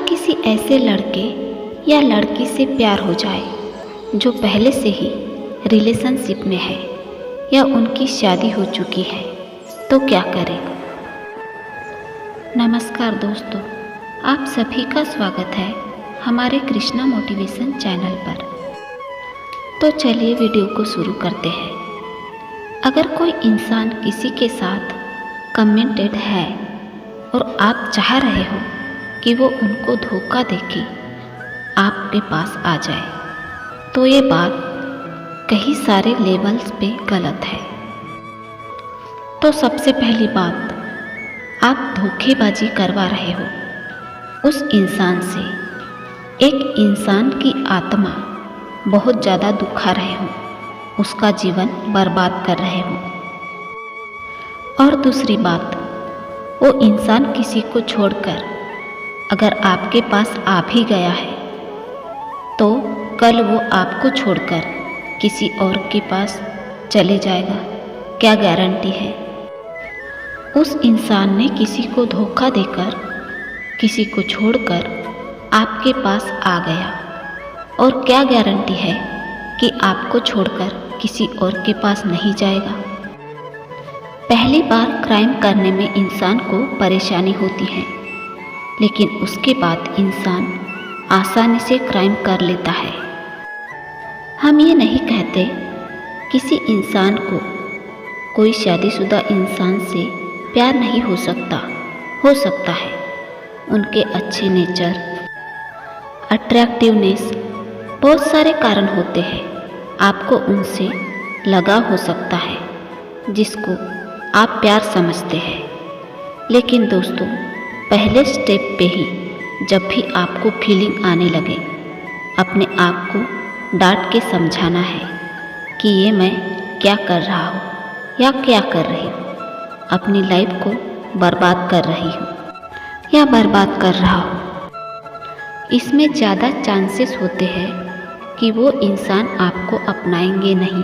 किसी ऐसे लड़के या लड़की से प्यार हो जाए जो पहले से ही रिलेशनशिप में है या उनकी शादी हो चुकी है, तो क्या करें? नमस्कार दोस्तों, आप सभी का स्वागत है हमारे कृष्णा मोटिवेशन चैनल पर। तो चलिए वीडियो को शुरू करते हैं। अगर कोई इंसान किसी के साथ कमिटेड है और आप चाह रहे हो कि वो उनको धोखा देके आपके पास आ जाए, तो ये बात कई सारे लेवल्स पे गलत है। तो सबसे पहली बात, आप धोखेबाजी करवा रहे हो उस इंसान से। एक इंसान की आत्मा बहुत ज़्यादा दुखा रहे हो, उसका जीवन बर्बाद कर रहे हो। और दूसरी बात, वो इंसान किसी को छोड़कर अगर आपके पास आ भी गया है तो कल वो आपको छोड़कर किसी और के पास चले जाएगा, क्या गारंटी है? उस इंसान ने किसी को धोखा देकर किसी को छोड़कर आपके पास आ गया, और क्या गारंटी है कि आपको छोड़कर किसी और के पास नहीं जाएगा? पहली बार क्राइम करने में इंसान को परेशानी होती है, लेकिन उसके बाद इंसान आसानी से क्राइम कर लेता है। हम ये नहीं कहते किसी इंसान को कोई शादीशुदा इंसान से प्यार नहीं हो सकता है। उनके अच्छे नेचर, अट्रैक्टिवनेस, बहुत सारे कारण होते हैं। आपको उनसे लगाव हो सकता है जिसको आप प्यार समझते हैं। लेकिन दोस्तों, पहले स्टेप पे ही जब भी आपको फीलिंग आने लगे, अपने आप को डांट के समझाना है कि ये मैं क्या कर रहा हूँ या क्या कर रही हूँ, अपनी लाइफ को बर्बाद कर रही हूँ या बर्बाद कर रहा हूँ। इसमें ज़्यादा चांसेस होते हैं कि वो इंसान आपको अपनाएंगे नहीं,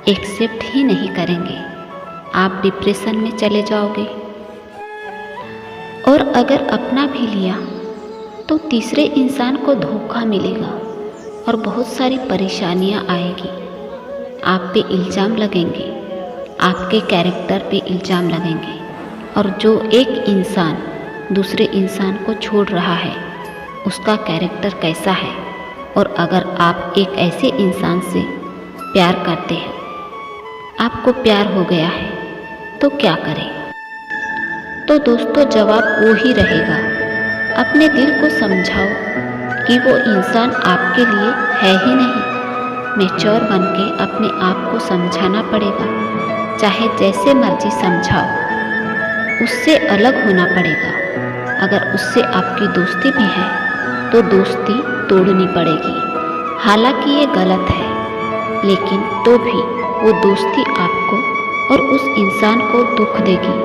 एक्सेप्ट ही नहीं करेंगे। आप डिप्रेशन में चले जाओगे, और अगर अपना भी लिया तो तीसरे इंसान को धोखा मिलेगा और बहुत सारी परेशानियां आएगी। आप पे इल्ज़ाम लगेंगे, आपके कैरेक्टर पे इल्ज़ाम लगेंगे, और जो एक इंसान दूसरे इंसान को छोड़ रहा है उसका कैरेक्टर कैसा है। और अगर आप एक ऐसे इंसान से प्यार करते हैं, आपको प्यार हो गया है, तो क्या करें? तो दोस्तों, जवाब वो ही रहेगा, अपने दिल को समझाओ कि वो इंसान आपके लिए है ही नहीं। मैच्योर बन के अपने आप को समझाना पड़ेगा, चाहे जैसे मर्जी समझाओ, उससे अलग होना पड़ेगा। अगर उससे आपकी दोस्ती भी है तो दोस्ती तोड़नी पड़ेगी। हालांकि ये गलत है, लेकिन तो भी वो दोस्ती आपको और उस इंसान को दुख देगी,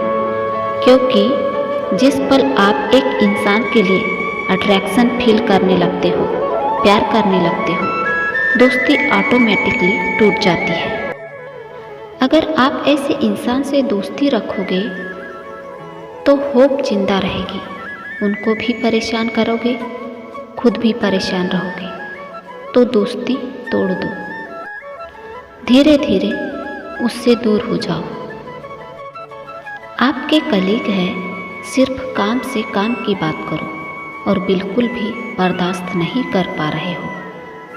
क्योंकि जिस पल आप एक इंसान के लिए अट्रैक्शन फील करने लगते हो, प्यार करने लगते हो, दोस्ती ऑटोमेटिकली टूट जाती है। अगर आप ऐसे इंसान से दोस्ती रखोगे तो होप जिंदा रहेगी। उनको भी परेशान करोगे, खुद भी परेशान रहोगे, तो दोस्ती तोड़ दो। धीरे धीरे उससे दूर हो जाओ। आपके कलीग है, सिर्फ काम से काम की बात करो और बिल्कुल भी बर्दाश्त नहीं कर पा रहे हो,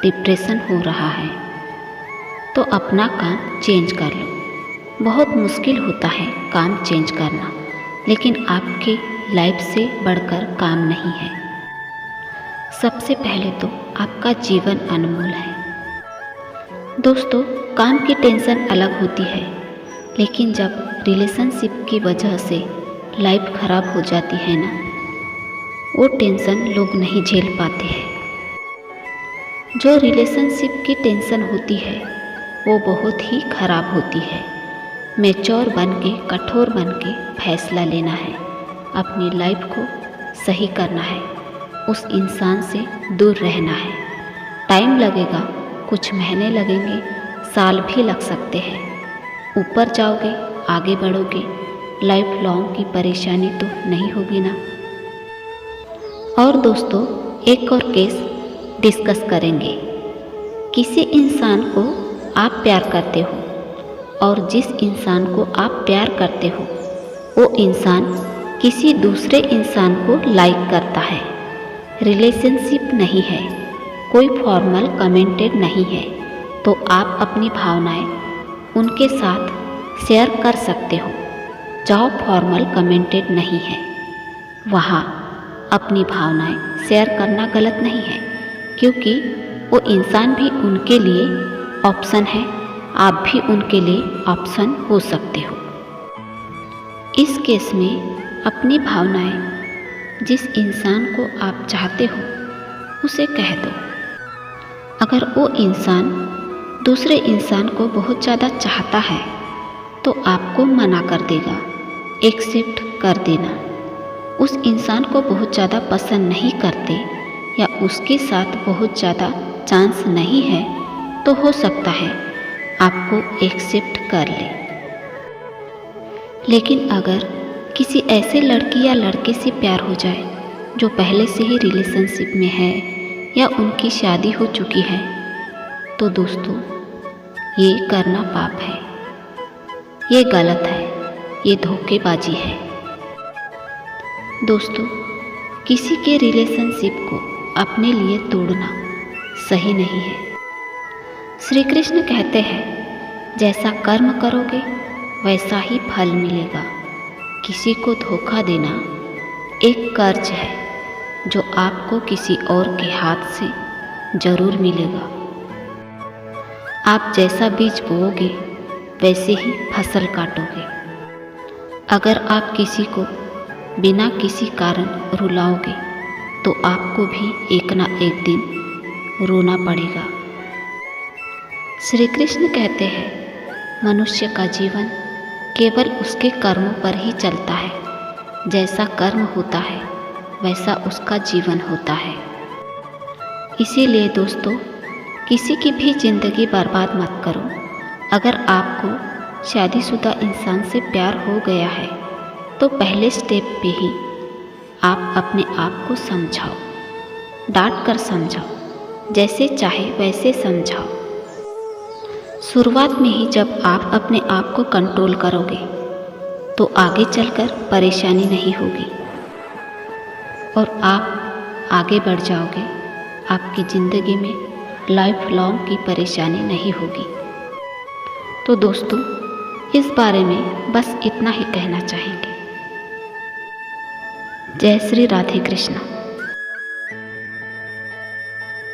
डिप्रेशन हो रहा है, तो अपना काम चेंज कर लो। बहुत मुश्किल होता है काम चेंज करना, लेकिन आपके लाइफ से बढ़कर काम नहीं है। सबसे पहले तो आपका जीवन अनमोल है। दोस्तों, काम की टेंशन अलग होती है, लेकिन जब रिलेशनशिप की वजह से लाइफ खराब हो जाती है ना, वो टेंशन लोग नहीं झेल पाते हैं। जो रिलेशनशिप की टेंशन होती है वो बहुत ही खराब होती है। मैच्योर बन के, कठोर बन के फैसला लेना है, अपनी लाइफ को सही करना है, उस इंसान से दूर रहना है। टाइम लगेगा, कुछ महीने लगेंगे, साल भी लग सकते हैं। ऊपर जाओगे, आगे बढ़ोगे, लाइफ लॉन्ग की परेशानी तो नहीं होगी ना। और दोस्तों एक और केस डिस्कस करेंगे। किसी इंसान को आप प्यार करते हो और जिस इंसान को आप प्यार करते हो वो इंसान किसी दूसरे इंसान को लाइक करता है। रिलेशनशिप नहीं है, कोई फॉर्मल कमेंटेड नहीं है, तो आप अपनी भावनाएं उनके साथ शेयर कर सकते हो। जहाँ फॉर्मल कमेंटेड नहीं है वहाँ अपनी भावनाएं शेयर करना गलत नहीं है, क्योंकि वो इंसान भी उनके लिए ऑप्शन है, आप भी उनके लिए ऑप्शन हो सकते हो। इस केस में अपनी भावनाएं जिस इंसान को आप चाहते हो उसे कह दो। अगर वो इंसान दूसरे इंसान को बहुत ज़्यादा चाहता है तो आपको मना कर देगा, एक्सेप्ट कर देना। उस इंसान को बहुत ज़्यादा पसंद नहीं करते या उसके साथ बहुत ज़्यादा चांस नहीं है तो हो सकता है आपको एक्सेप्ट कर ले। लेकिन अगर किसी ऐसे लड़की या लड़के से प्यार हो जाए जो पहले से ही रिलेशनशिप में है या उनकी शादी हो चुकी है, तो दोस्तों ये करना पाप है, ये गलत है, ये धोखेबाजी है। दोस्तों किसी के रिलेशनशिप को अपने लिए तोड़ना सही नहीं है। श्री कृष्ण कहते हैं जैसा कर्म करोगे वैसा ही फल मिलेगा। किसी को धोखा देना एक कर्ज है जो आपको किसी और के हाथ से जरूर मिलेगा। आप जैसा बीज बोओगे वैसे ही फसल काटोगे। अगर आप किसी को बिना किसी कारण रुलाओगे तो आपको भी एक ना एक दिन रोना पड़ेगा। श्री कृष्ण कहते हैं मनुष्य का जीवन केवल उसके कर्मों पर ही चलता है। जैसा कर्म होता है वैसा उसका जीवन होता है। इसीलिए दोस्तों किसी की भी ज़िंदगी बर्बाद मत करो। अगर आपको शादीशुदा इंसान से प्यार हो गया है तो पहले स्टेप पे ही आप अपने आप को समझाओ, डांट कर समझाओ, जैसे चाहे वैसे समझाओ। शुरुआत में ही जब आप अपने आप को कंट्रोल करोगे तो आगे चलकर परेशानी नहीं होगी और आप आगे बढ़ जाओगे। आपकी ज़िंदगी में लाइफ लॉन्ग की परेशानी नहीं होगी। तो दोस्तों इस बारे में बस इतना ही कहना चाहेंगे। जय श्री राधे कृष्ण।